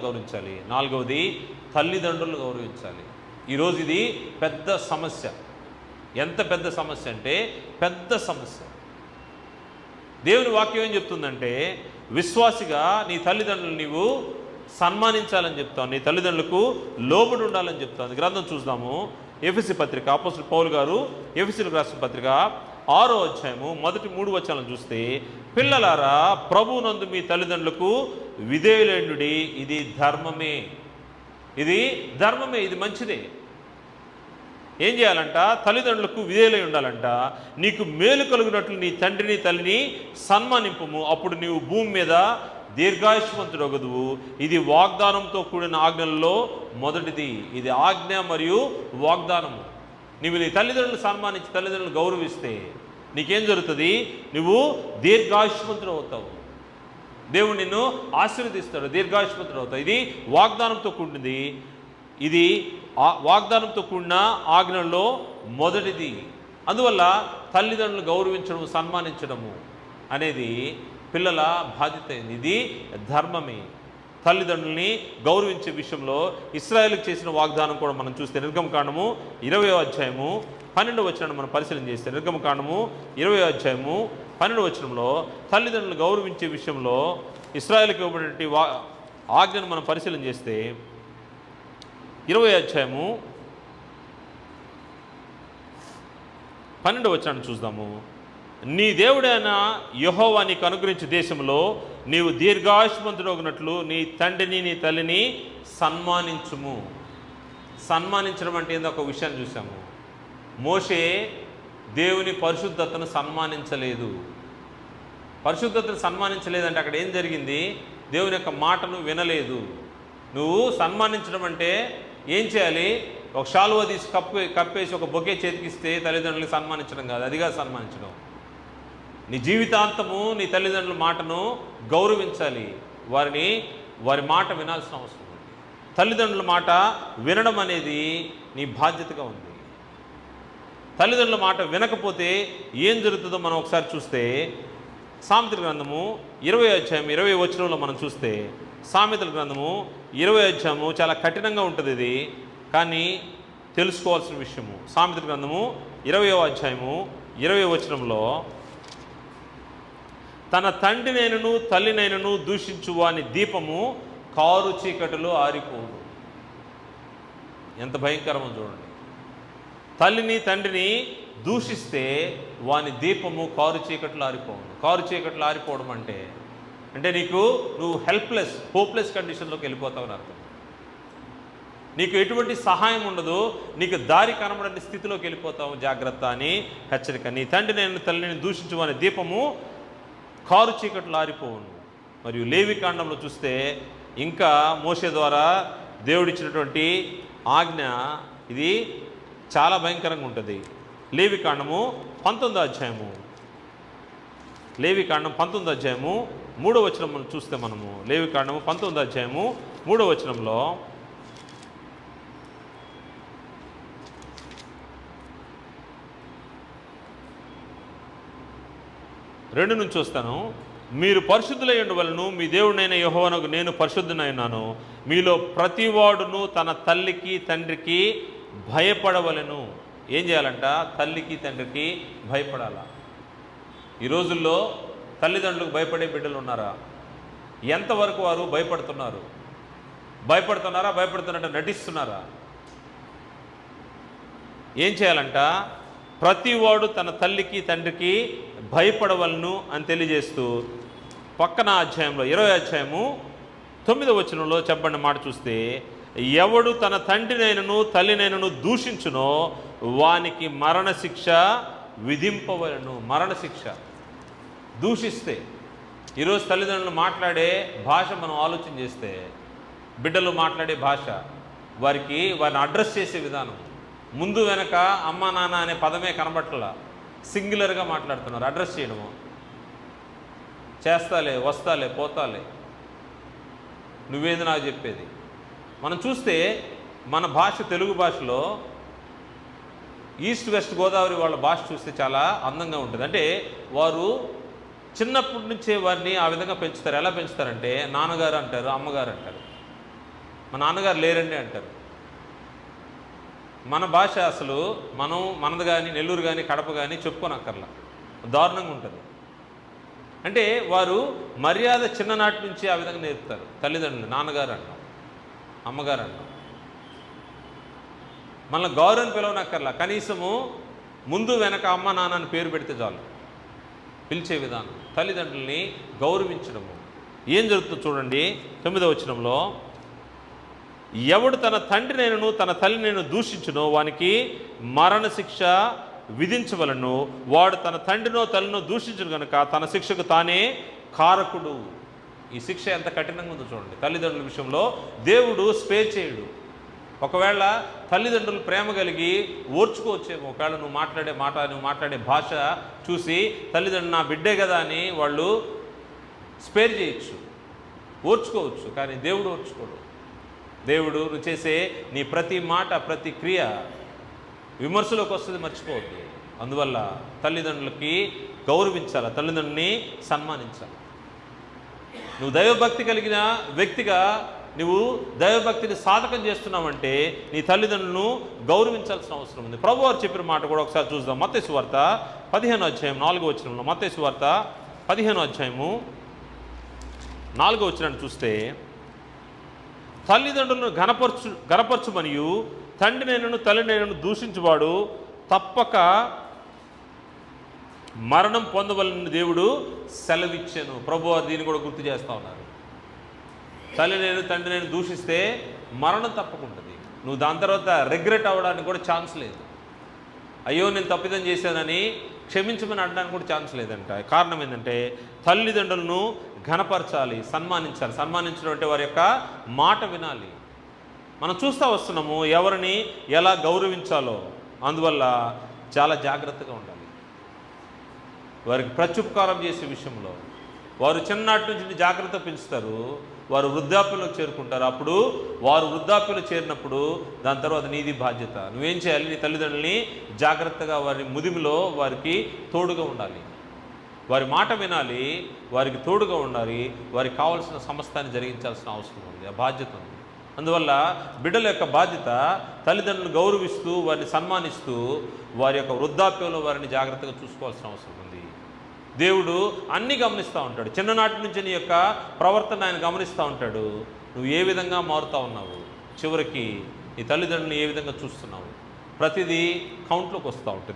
గౌరవించాలి. నాలుగవది తల్లిదండ్రులు గౌరవించాలి. ఈరోజు ఇది పెద్ద సమస్య. ఎంత పెద్ద సమస్య అంటే పెద్ద సమస్య. దేవుని వాక్యం ఏం చెప్తుందంటే, విశ్వాసిగా నీ తల్లిదండ్రులు నీవు సన్మానించాలని చెప్తాను, నీ తల్లిదండ్రులకు లోబడి ఉండాలని చెప్తాను. గ్రంథం చూద్దాము. ఎఫెసీ పత్రిక, అపోస్తలుడు పౌలు గారు ఎఫెసీలకు రాసిన పత్రిక 6వ అధ్యాయము మొదటి 3 వచనాలను చూస్తే, పిల్లలారా ప్రభువునందు మీ తల్లిదండ్రులకు విధేయులైండుడి, ఇది ధర్మమే. ఇది ధర్మమే, ఇది మంచిదే. ఏం చేయాలంట? తల్లిదండ్రులకు విధేయులై ఉండాలంట. నీకు మేలు కలుగునట్లు నీ తండ్రిని తల్లిని సన్మానింపుము, అప్పుడు నీవు భూమి మీద దీర్ఘాయుష్మంతుడొగదువు. ఇది వాగ్దానంతో కూడిన ఆజ్ఞలలో మొదటిది. ఇది ఆజ్ఞ మరియు వాగ్దానము. నీవు నీ తల్లిదండ్రులు సన్మానించి తల్లిదండ్రులు గౌరవిస్తే నీకేం జరుగుతుంది? నువ్వు దీర్ఘాయుష్మంతుడు అవుతావు. దేవుడు నిన్ను ఆశీర్వదిస్తాడు, దీర్ఘాయుష్మంతుడు అవుతావు. ఇది వాగ్దానంతో కూడింది. ఇది వాగ్దానంతో కూడిన ఆజ్ఞల్లో మొదటిది. అందువల్ల తల్లిదండ్రులు గౌరవించడం, సన్మానించడము అనేది పిల్లల బాధ్యత. ఇది ధర్మమే. తల్లిదండ్రుల్ని గౌరవించే విషయంలో ఇశ్రాయేలుకు చేసిన వాగ్దానం కూడా మనం చూస్తే, నిర్గమకాండము 20వ అధ్యాయము 12వ వచనాన్ని మనం పరిశీలన చేస్తే, నిర్గమకాండము 20వ అధ్యాయము 12వ వచనంలో తల్లిదండ్రులు గౌరవించే విషయంలో ఇశ్రాయేలుకు ఇవ్వబడినటువంటి ఆజ్ఞను మనం పరిశీలన చేస్తే, 20వ అధ్యాయము 12వ వచనాన్ని చూద్దాము. నీ దేవుడైన యెహోవా నీకు అనుగ్రహించే దేశంలో నీవు దీర్ఘాయుష్మంతుడగునట్లు నీ తండ్రిని నీ తల్లిని సన్మానించుము. సన్మానించడం అంటే ఏందో ఒక విషయాన్ని చూసాము. మోషే దేవుని పరిశుద్ధతను సన్మానించలేదు. పరిశుద్ధతను సన్మానించలేదంటే అక్కడ ఏం జరిగింది? దేవుని యొక్క మాటను వినలేదు. నువ్వు సన్మానించడం అంటే ఏం చేయాలి? ఒక శాలువా తీసి కప్పేసి ఒక బొకే చేతికిస్తే తల్లిదండ్రులకు సన్మానించడం కాదు. అదిగా సన్మానించడం. నీ జీవితాంతము నీ తల్లిదండ్రుల మాటను గౌరవించాలి. వారి మాట వినాల్సిన అవసరం ఉంది. తల్లిదండ్రుల మాట వినడం అనేది నీ బాధ్యతగా ఉంది. తల్లిదండ్రుల మాట వినకపోతే ఏం జరుగుతుందో మనం ఒకసారి చూస్తే, సామెతల గ్రంథము 20వ అధ్యాయం 20వ వచనంలో మనం చూస్తే, సామెతల గ్రంథము 20వ అధ్యాయము చాలా కఠినంగా ఉంటుంది. ఇది కానీ తెలుసుకోవాల్సిన విషయము. సామెతల గ్రంథము 20వ అధ్యాయము 20వ వచనంలో, తన తండ్రినైనను తల్లినైనను దూషించు వాని దీపము కారు చీకటిలో ఆరిపోదు. ఎంత భయంకరమో చూడండి. తల్లిని తండ్రిని దూషిస్తే వాని దీపము కారు చీకట్లో ఆరిపోదు. కారు చీకట్లో ఆరిపోవడం అంటే నువ్వు హోప్లెస్ కండిషన్లోకి వెళ్ళిపోతావని అర్థం. నీకు ఎటువంటి సహాయం ఉండదు, నీకు దారి కనబడని స్థితిలోకి వెళ్ళిపోతావు. జాగ్రత్త అని హెచ్చరిక. నీ తండ్రిని తల్లిని దూషించు వాని దీపము కారు చీకట్లు ఆరిపోవును. మరియు లేవికాండంలో చూస్తే ఇంకా మోషే ద్వారా దేవుడిచ్చినటువంటి ఆజ్ఞ ఇది చాలా భయంకరంగా ఉంటుంది. లేవికాండము 19వ అధ్యాయము, లేవికాండం 19వ అధ్యాయము 3వ వచనం మనం చూస్తే, మనము లేవికాండము 19వ అధ్యాయము 3వ వచనంలో, రెండు నుంచి వస్తాను. మీరు పరిశుద్ధులై ఉండవలను, మీ దేవుడైన యెహోవానకు నేను పరిశుద్ధునై ఉన్నాను. మీలో ప్రతివాడును తన తల్లికి తండ్రికి భయపడవలను. ఏం చేయాలంట? తల్లికి తండ్రికి భయపడాల. ఈ రోజుల్లో తల్లిదండ్రులకు భయపడే బిడ్డలు ఉన్నారా? ఎంతవరకు వారు భయపడుతున్నారా? నటిస్తున్నారా? ఏం చేయాలంట? ప్రతివాడు తన తల్లికి తండ్రికి భయపడవలను అని తెలియజేస్తూ పక్కన అధ్యాయంలో 20వ అధ్యాయము 9వ వచనంలో చెప్పబడిన మాట చూస్తే, ఎవడు తన తండ్రినైనను తల్లినైనను దూషించునో వానికి మరణశిక్ష విధింపవలను. మరణశిక్ష. దూషిస్తే, ఈరోజు తల్లిదండ్రులు మాట్లాడే భాష మనం ఆలోచన చేస్తే, బిడ్డలు మాట్లాడే భాష, వారిని అడ్రస్ చేసే విధానం, ముందు వెనక అమ్మ నాన్న అనే పదమే కనబట్టలా, సింగులర్గా మాట్లాడుతున్నారు. అడ్రస్ చేయడము, చేస్తాలే, వస్తాలే, పోతాలే, నువ్వేది నాకు చెప్పేది. మనం చూస్తే మన భాష, తెలుగు భాషలో ఈస్ట్ వెస్ట్ గోదావరి వాళ్ళ భాష చూస్తే చాలా అందంగా ఉంటుంది. అంటే వారు చిన్నప్పటి నుంచే వారిని ఆ విధంగా పెంచుతారు. ఎలా పెంచుతారంటే నాన్నగారు అంటారు, అమ్మగారు అంటారు. మా నాన్నగారు లేరండి అంటారు. మన భాష అసలు మనది కానీ, నెల్లూరు కానీ, కడప కానీ చెప్పుకోనక్కర్లా, దారుణంగా ఉంటుంది. అంటే వారు మర్యాద చిన్ననాటి నుంచి ఆ విధంగా నేర్పుతారు. తల్లిదండ్రులు నాన్నగారు అన్నాం, అమ్మగారు అన్నాం. మనల్ని గౌరవం పిలవనక్కర్లా, కనీసము ముందు వెనక అమ్మ నాన్న అని పేరు పెడితే చాలు. పిలిచే విధానం, తల్లిదండ్రుల్ని గౌరవించడము. ఏం జరుగుతుందో చూడండి 9వ వచనంలో, ఎవడు తన తండ్రినైనను తన తల్లినైనా దూషించునో వానికి మరణశిక్ష విధించవలను. వాడు తన తండ్రినో తల్లినో దూషించును కనుక తన శిక్షకు తానే కారకుడు. ఈ శిక్ష ఎంత కఠినంగా ఉందో చూడండి. తల్లిదండ్రుల విషయంలో దేవుడు స్పేర్ చేయడు. ఒకవేళ తల్లిదండ్రులు ప్రేమ కలిగి ఓర్చుకోవచ్చేమో, ఒకవేళ నువ్వు మాట్లాడే భాష చూసి తల్లిదండ్రులు నా బిడ్డే కదా అని వాళ్ళు స్పేర్ చేయొచ్చు, ఓర్చుకోవచ్చు. కానీ దేవుడు ఓర్చుకోడు. దేవుడు నువ్వు చేసే నీ ప్రతి మాట, ప్రతి క్రియ విమర్శలోకి వస్తుంది, మర్చిపోవద్దు. అందువల్ల తల్లిదండ్రులకి గౌరవించాలి, తల్లిదండ్రులని సన్మానించాలి. నువ్వు దైవభక్తి కలిగిన వ్యక్తిగా నువ్వు దైవభక్తిని సాధకం చేస్తున్నావంటే నీ తల్లిదండ్రులను గౌరవించాల్సిన అవసరం ఉంది. ప్రభు వారు చెప్పిన మాట కూడా ఒకసారి చూద్దాం. మత్తయి సువార్త 15వ అధ్యాయం 4వ వచనంలో, మత్తయి సువార్త 15వ అధ్యాయము 4వ వచనాన్ని చూస్తే, తల్లిదండ్రులను గనపరచుమనియు తండ్రినైనను తల్లినైనను దూషించువాడు తప్పక మరణం పొందవలని దేవుడు సెలవిచ్చాను. ప్రభువారు దీన్ని కూడా గుర్తు చేస్తూ ఉన్నారు. తల్లినైనా తండ్రినైనా దూషిస్తే మరణం తప్పకుంటుంది. నువ్వు దాని తర్వాత రిగ్రెట్ అవ్వడానికి కూడా ఛాన్స్ లేదు. అయ్యో నేను తప్పిదం చేశానని క్షమించమని అనడానికి కూడా ఛాన్స్ లేదంట. కారణం ఏంటంటే తల్లిదండ్రులను ఘనపరచాలి, సన్మానించాలి. సన్మానించడం అంటే వారి యొక్క మాట వినాలి. మనం చూస్తూ వస్తున్నాము ఎవరిని ఎలా గౌరవించాలో. అందువల్ల చాలా జాగ్రత్తగా ఉండాలి. వారికి ప్రత్యుపకారం చేసే విషయంలో వారు చిన్ననాటి నుంచి జాగ్రత్త పెంచుతారు. వారు వృద్ధాప్యంలోకి చేరుకుంటారు. అప్పుడు వారు వృద్ధాప్యంలో చేరినప్పుడు దాని తర్వాత నీది బాధ్యత. నువ్వేం చేయాలి? నీ తల్లిదండ్రులని జాగ్రత్తగా వారి ముదిమిలో వారికి తోడుగా ఉండాలి, వారి మాట వినాలి, వారికి తోడుగా ఉండాలి, వారికి కావాల్సిన సమస్తాన్ని జరిగించాల్సిన అవసరం ఉంది, ఆ బాధ్యత ఉంది. అందువల్ల బిడ్డల యొక్క బాధ్యత తల్లిదండ్రులను గౌరవిస్తూ వారిని సన్మానిస్తూ వారి యొక్క వృద్ధాప్యంలో వారిని జాగ్రత్తగా చూసుకోవాల్సిన అవసరం ఉంది. దేవుడు అన్నీ గమనిస్తూ ఉంటాడు. చిన్ననాటి నుంచి నీ యొక్క ప్రవర్తన ఆయన గమనిస్తూ ఉంటాడు. నువ్వు ఏ విధంగా మారుతూ ఉన్నావు, చివరికి నీ తల్లిదండ్రులను ఏ విధంగా చూస్తున్నావు, ప్రతిదీ కౌంట్లోకి వస్తూ ఉంటుంది.